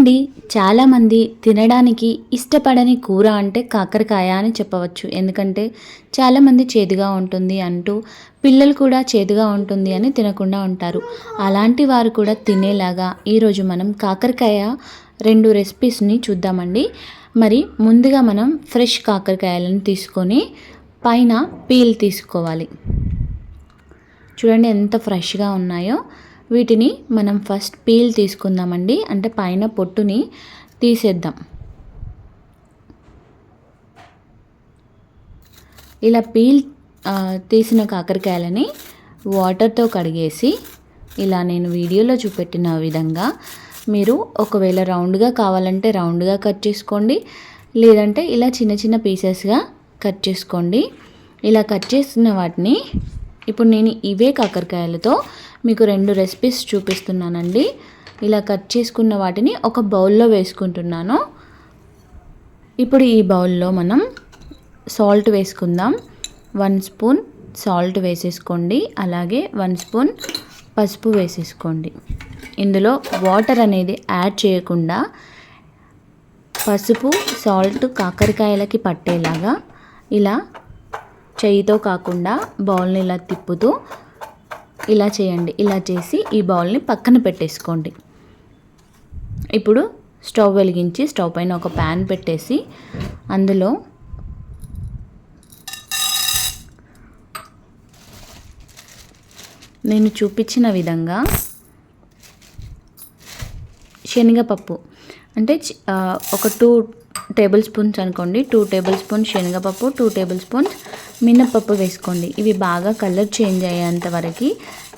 చూడండి, చాలామంది తినడానికి ఇష్టపడని కూర అంటే కాకరకాయ అని చెప్పవచ్చు. ఎందుకంటే చాలామంది చేదుగా ఉంటుంది అంటూ, పిల్లలు కూడా చేదుగా ఉంటుంది అని తినకుండా ఉంటారు. అలాంటి వారు కూడా తినేలాగా ఈరోజు మనం కాకరకాయ 2 రెసిపీస్ని చూద్దామండి. మరి ముందుగా మనం ఫ్రెష్ కాకరకాయలను తీసుకొని పైన పీల్ తీసుకోవాలి. చూడండి ఎంత ఫ్రెష్గా ఉన్నాయో. వీటిని మనం ఫస్ట్ పీల్ తీసుకుందామండి. అంటే పైన పొట్టుని తీసేద్దాం. ఇలా పీల్ తీసిన కాకరకాయలని వాటర్తో కడిగేసి ఇలా నేను వీడియోలో చూపెట్టిన విధంగా మీరు ఒకవేళ రౌండ్గా కావాలంటే రౌండ్గా కట్ చేసుకోండి, లేదంటే ఇలా చిన్న చిన్న పీసెస్గా కట్ చేసుకోండి. ఇలా కట్ చేసిన వాటిని ఇప్పుడు నేను ఇవే కాకరకాయలతో మీకు 2 రెసిపీస్ చూపిస్తున్నానండి. ఇలా కట్ చేసుకున్న వాటిని ఒక బౌల్లో వేసుకుంటున్నాను. ఇప్పుడు ఈ బౌల్లో మనం సాల్ట్ వేసుకుందాం. 1 స్పూన్ సాల్ట్ వేసేసుకోండి. అలాగే 1 స్పూన్ పసుపు వేసేసుకోండి. ఇందులో వాటర్ అనేది యాడ్ చేయకుండా పసుపు సాల్ట్ కాకరకాయలకి పట్టేలాగా ఇలా చేయితో కాకుండా బౌల్ని ఇలా తిప్పుతూ ఇలా చేయండి. ఇలా చేసి ఈ బౌల్ని పక్కన పెట్టేసుకోండి. ఇప్పుడు స్టవ్ వెలిగించి స్టవ్ పైన ఒక ప్యాన్ పెట్టేసి అందులో నేను చూపించిన విధంగా శనగపప్పు అంటే ఒక 2 టేబుల్ స్పూన్స్ అనుకోండి. 2 టేబుల్ స్పూన్ శనగపప్పు, 2 టేబుల్ స్పూన్స్ మినప్పప్పు వేసుకోండి. ఇవి బాగా కలర్ చేంజ్ అయ్యేంత వరకు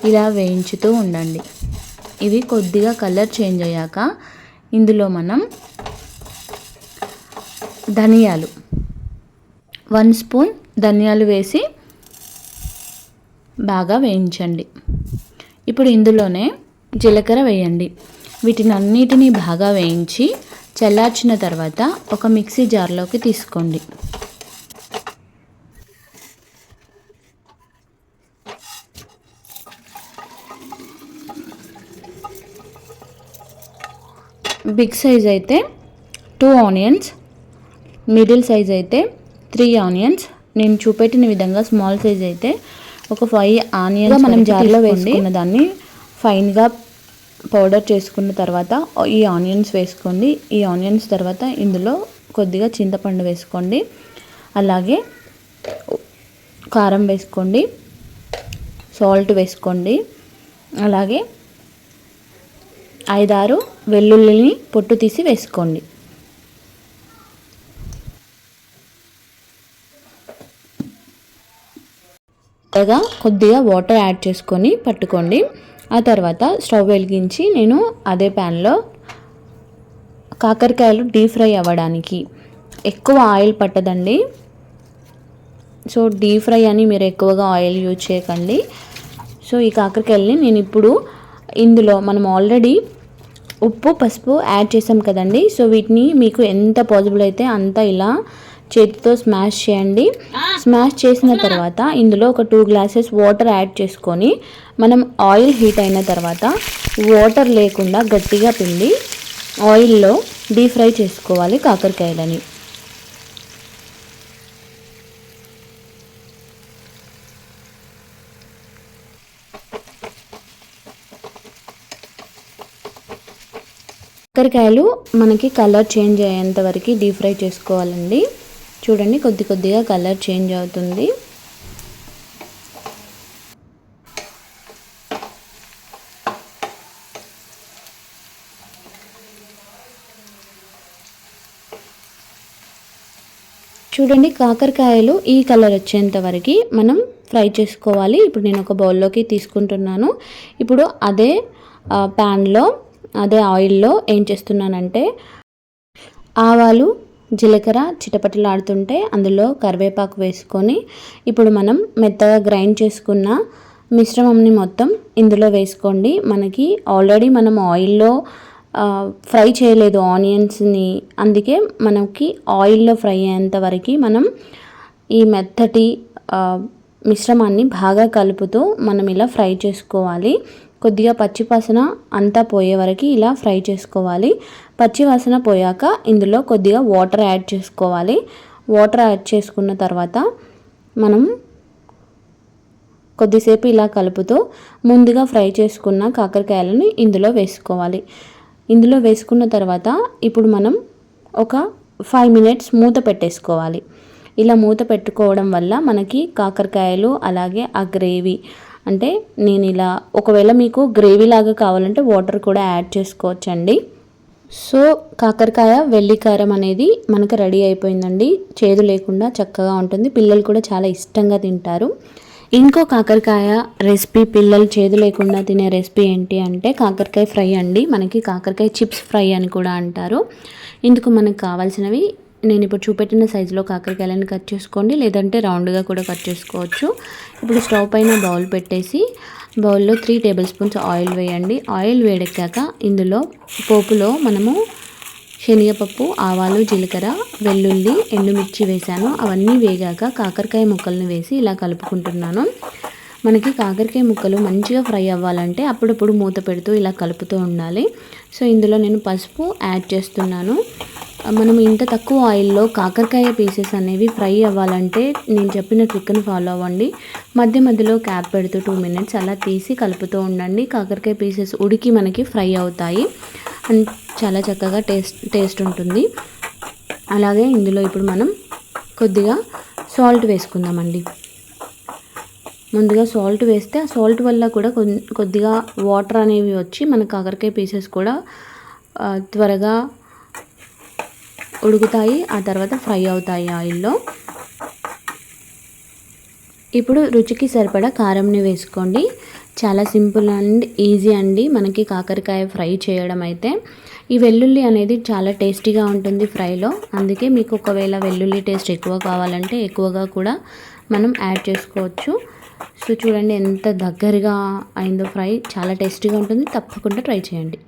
ఇలా వేయించుతూ ఉండండి. ఇవి కొద్దిగా కలర్ చేంజ్ అయ్యాక ఇందులో మనం ధనియాలు 1 స్పూన్ ధనియాలు వేసి బాగా వేయించండి. ఇప్పుడు ఇందులోనే జీలకర్ర వేయండి. వీటిని అన్నిటినీ బాగా వేయించి చల్లార్చిన తర్వాత ఒక మిక్సీ జార్లోకి తీసుకోండి. బిగ్ సైజ్ అయితే 2 ఆనియన్స్, మిడిల్ సైజ్ అయితే 3 ఆనియన్స్, నేను చూపెట్టిన విధంగా స్మాల్ సైజ్ అయితే ఒక 5 ఆనియన్స్ మనం జార్లో వేసుకున్న దాన్ని ఫైన్గా పౌడర్ చేసుకున్న తర్వాత ఈ ఆనియన్స్ వేసుకోండి. ఈ ఆనియన్స్ తర్వాత ఇందులో కొద్దిగా చింతపండు వేసుకోండి. అలాగే కారం వేసుకోండి, సాల్ట్ వేసుకోండి. అలాగే 5-6 వెల్లుల్లిని పొట్టు తీసి వేసుకోండి. కొద్దిగా వాటర్ యాడ్ చేసుకొని పట్టుకోండి. ఆ తర్వాత స్టవ్ వెలిగించి నేను అదే ప్యాన్లో కాకరకాయలు డీప్ ఫ్రై అవ్వడానికి ఎక్కువ ఆయిల్ పట్టదండి. సో డీప్ ఫ్రై అని మీరు ఎక్కువగా ఆయిల్ యూజ్ చేయకండి. సో ఈ కాకరకాయలని నేను ఇప్పుడు ఇందులో మనం ఆల్రెడీ ఉప్పు పసుపు యాడ్ చేసాం కదండి. సో వీటిని మీకు ఎంత పాసిబుల్ అయితే అంత ఇలా చేతితో స్మాష్ చేయండి. స్మాష్ చేసిన తర్వాత ఇందులో ఒక 2 గ్లాసెస్ వాటర్ యాడ్ చేసుకొని మనం ఆయిల్ హీట్ అయిన తర్వాత వాటర్ లేకుండా గట్టిగా పిండి ఆయిల్లో డీప్ ఫ్రై చేసుకోవాలి కాకరకాయలని. కాకరకాయలు మనకి కలర్ చేంజ్ అయ్యేంత వరకు డీప్ ఫ్రై చేసుకోవాలండి. చూడండి కొద్ది కొద్దిగా కలర్ చేంజ్ అవుతుంది. చూడండి కాకరకాయలు ఈ కలర్ వచ్చేంత వరకు మనం ఫ్రై చేసుకోవాలి. ఇప్పుడు నేను ఒక బౌల్లోకి తీసుకుంటున్నాను. ఇప్పుడు అదే ప్యాన్లో అదే ఆయిల్లో ఏం చేస్తున్నానంటే ఆవాలు జీలకర్ర చిటపటలాడుతుంటే అందులో కరివేపాకు వేసుకొని ఇప్పుడు మనం మెత్తగా గ్రైండ్ చేసుకున్న మిశ్రమంని మొత్తం ఇందులో వేసుకోండి. మనకి ఆల్రెడీ మనం ఆయిల్లో ఫ్రై చేయలేదు ఆనియన్స్ని, అందుకే మనకి ఆయిల్లో ఫ్రై అయ్యేంత వరకు మనం ఈ మెత్తటి మిశ్రమాన్ని బాగా కలుపుతూ మనం ఇలా ఫ్రై చేసుకోవాలి. కొద్దిగా పచ్చివాసన అంతా పోయే వరకు ఇలా ఫ్రై చేసుకోవాలి. పచ్చివాసన పోయాక ఇందులో కొద్దిగా వాటర్ యాడ్ చేసుకోవాలి. వాటర్ యాడ్ చేసుకున్న తర్వాత మనం కొద్దిసేపు ఇలా కలుపుతూ ముందుగా ఫ్రై చేసుకున్న కాకరకాయలను ఇందులో వేసుకోవాలి. ఇందులో వేసుకున్న తర్వాత ఇప్పుడు మనం ఒక 5 మినిట్స్ మూత పెట్టేసుకోవాలి. ఇలా మూత పెట్టుకోవడం వల్ల మనకి కాకరకాయలు అలాగే ఆ గ్రేవీ అంటే నేను ఇలా ఒకవేళ మీకు గ్రేవీ లాగా కావాలంటే వాటర్ కూడా యాడ్ చేసుకోవచ్చండి. సో కాకరకాయ వెల్లికారం అనేది మనకు రెడీ అయిపోయిందండి. చేదు లేకుండా చక్కగా ఉంటుంది. పిల్లలు కూడా చాలా ఇష్టంగా తింటారు. ఇంకో కాకరకాయ రెసిపీ, పిల్లలు చేదు లేకుండా తినే రెసిపీ ఏంటి అంటే కాకరకాయ ఫ్రై అండి. మనకి కాకరకాయ చిప్స్ ఫ్రై అని కూడా అంటారు. ఇందుకు మనకు కావాల్సినవి నేను ఇప్పుడు చూపెట్టిన సైజులో కాకరకాయలను కట్ చేసుకోండి, లేదంటే రౌండ్గా కూడా కట్ చేసుకోవచ్చు. ఇప్పుడు స్టవ్ పైన బౌల్ పెట్టేసి బౌల్లో 3 టేబుల్ స్పూన్స్ ఆయిల్ వేయండి. ఆయిల్ వేడెక్కాక ఇందులో పోపులో మనము శనగపప్పు, ఆవాలు, జీలకర్ర, వెల్లుల్లి, ఎండుమిర్చి వేసాను. అవన్నీ వేగాక కాకరకాయ ముక్కలను వేసి ఇలా కలుపుకుంటున్నాను. మనకి కాకరకాయ ముక్కలు మంచిగా ఫ్రై అవ్వాలంటే అప్పుడప్పుడు మూత పెడుతూ ఇలా కలుపుతూ ఉండాలి. సో ఇందులో నేను పసుపు యాడ్ చేస్తున్నాను. మనం ఇంత తక్కువ ఆయిల్లో కాకరకాయ పీసెస్ అనేవి ఫ్రై అవ్వాలంటే నేను చెప్పిన ట్రిక్ని ఫాలో అవ్వండి. మధ్య మధ్యలో క్యాప్ పెడుతూ 2 మినిట్స్ అలా తీసి కలుపుతూ ఉండండి. కాకరకాయ పీసెస్ ఉడికి మనకి ఫ్రై అవుతాయి అండ్ చాలా చక్కగా టేస్ట్ ఉంటుంది. అలాగే ఇందులో ఇప్పుడు మనం కొద్దిగా సాల్ట్ వేసుకుందామండి. ముందుగా సాల్ట్ వేస్తే ఆ సాల్ట్ వల్ల కూడా కొద్దిగా వాటర్ అనేవి వచ్చి మన కాకరకాయ పీసెస్ కూడా త్వరగా ఉడుకుతాయి, ఆ తర్వాత ఫ్రై అవుతాయి ఆయిల్లో. ఇప్పుడు రుచికి సరిపడా కారంని వేసుకోండి. చాలా సింపుల్ అండ్ ఈజీ అండి మనకి కాకరకాయ ఫ్రై చేయడం అయితే. ఈ వెల్లుల్లి అనేది చాలా టేస్టీగా ఉంటుంది ఫ్రైలో. అందుకే మీకు ఒకవేళ వెల్లుల్లి టేస్ట్ ఎక్కువ కావాలంటే ఎక్కువగా కూడా మనం యాడ్ చేసుకోవచ్చు. సో చూడండి ఎంత దగ్గరగా అయిందో ఫ్రై. చాలా టేస్టీగా ఉంటుంది. తప్పకుండా ట్రై చేయండి.